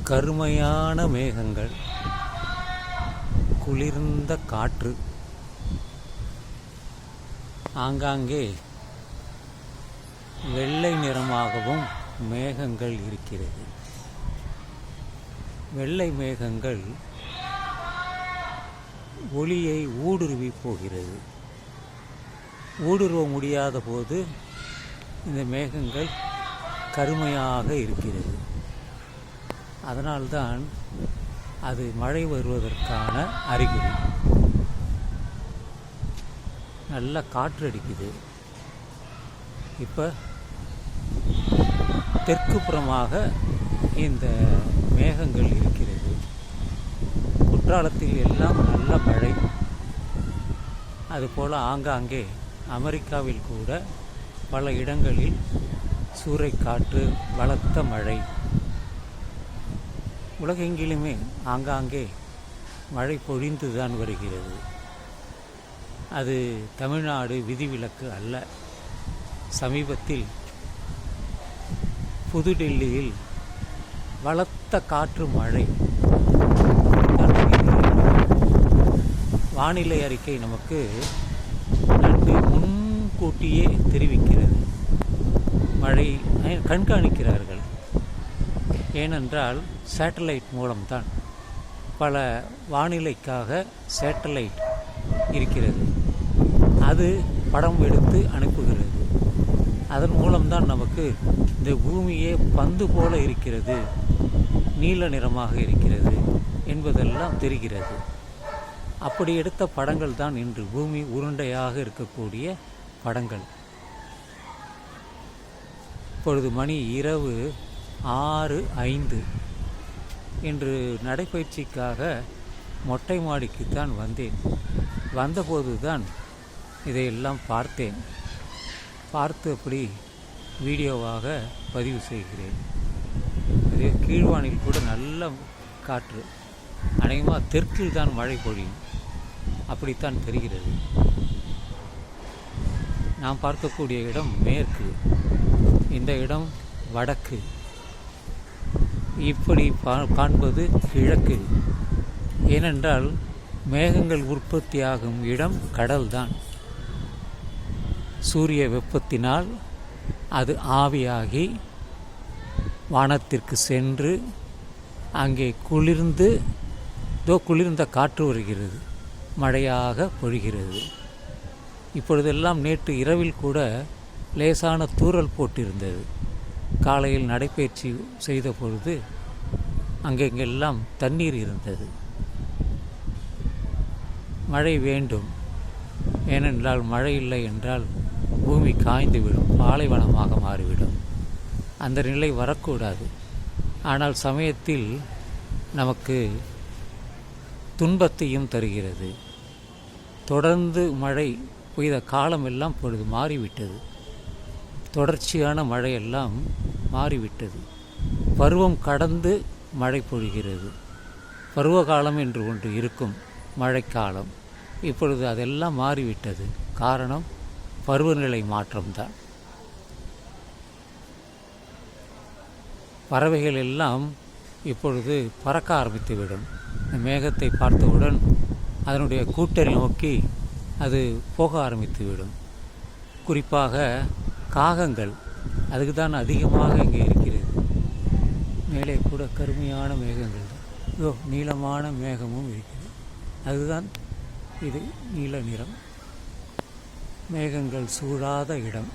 கருமையான மேகங்கள், குளிர்ந்த காற்று, ஆங்காங்கே வெள்ளை நிறமாகவும் மேகங்கள் இருக்கிறது. வெள்ளை மேகங்கள் ஒளியை ஊடுருவி போகிறது. ஊடுருவ முடியாத போது இந்த மேகங்கள் கருமையாக இருக்கிறது. அதனால்தான் அது மழை வருவதற்கான அறிகுறி. நல்ல காற்று அடிக்குது. இப்போ தெற்கு புறமாக இந்த மேகங்கள் இருக்கிறது. குற்றாலத்தில் எல்லாம் நல்ல மழை. அதுபோல் ஆங்காங்கே அமெரிக்காவில் கூட பல இடங்களில் சூறைக்காற்று, பலத்த மழை. உலகெங்கிலுமே ஆங்காங்கே மழை பொழிந்து தான் வருகிறது. அது தமிழ்நாடு விதிவிலக்கு அல்ல. சமீபத்தில் புதுடெல்லியில் பலத்த காற்று மழை. வானிலை அறிக்கை நமக்கு நன்கு முன்கூட்டியே தெரிவிக்கிறது. மழை கண்காணிக்கிறார்கள். ஏனென்றால் சேட்டலைட் மூலம்தான் பல வானிலைக்காக சேட்டலைட் இருக்கிறது. அது படம் எடுத்து அனுப்புகிறது. அதன் மூலம்தான் நமக்கு இந்த பூமியே பந்து போல இருக்கிறது, நீல நிறமாக இருக்கிறது என்பதெல்லாம் தெரிகிறது. அப்படி எடுத்த படங்கள் தான் இன்று பூமி உருண்டையாக இருக்கக்கூடிய படங்கள். இப்பொழுது மணி இரவு 6:05. இன்று நடைப்பயிற்சிக்காக மொட்டை மாடிக்குத்தான் வந்தேன். வந்தபோது தான் இதையெல்லாம் பார்த்தேன். பார்த்து அப்படி வீடியோவாக பதிவு செய்கிறேன். அதே கீழ்வானில் கூட நல்ல காற்று. அநேகமாக தெற்கில் தான் மழை பொழியும், அப்படித்தான் தெரிகிறது. நாம் பார்க்கக்கூடிய இடம் மேற்கு, இந்த இடம் வடக்கு, இப்படி காண்பது கிழக்கு. ஏனென்றால் மேகங்கள் உற்பத்தியாகும் இடம் கடல்தான். சூரிய வெப்பத்தினால் அது ஆவியாகி வானத்திற்கு சென்று அங்கே குளிர்ந்த காற்று வருகிறது, மழையாக பொழிகிறது. இப்பொழுதெல்லாம் நேற்று இரவில் கூட லேசான தூறல் போட்டிருந்தது. காலையில் நடைப்பயிற்சி செய்த பொழுது அங்கெங்கெல்லாம் தண்ணீர் இருந்தது. மழை வேண்டும். ஏனென்றால் மழை இல்லை என்றால் பூமி காய்ந்துவிடும், பாலைவனமாக மாறிவிடும். அந்த நிலை வரக்கூடாது. ஆனால் சமயத்தில் நமக்கு துன்பத்தையும் தருகிறது. தொடர்ந்து மழை பெய்த காலமெல்லாம் பொழுது மாறிவிட்டது. தொடர்ச்சியான மழையெல்லாம் மாறிவிட்டது. பருவம் கடந்து மழை பொழிகிறது. பருவகாலம் என்று ஒன்று இருக்கும், மழைக்காலம். இப்பொழுது அதெல்லாம் மாறிவிட்டது. காரணம் பருவநிலை மாற்றம்தான். பறவைகள் எல்லாம் இப்பொழுது பறக்க ஆரம்பித்துவிடும். இந்த மேகத்தை பார்த்தவுடன் அதனுடைய கூட்டை நோக்கி அது போக ஆரம்பித்துவிடும். குறிப்பாக காகங்கள், அதுக்கு தான் அதிகமாக இங்கே இருக்கிறது. மேலே கூட கருமையான மேகங்கள் தான், நீளமான மேகமும் இருக்கிறது. அதுதான் இது நீல நிறம். மேகங்கள் சூழாத இடம்.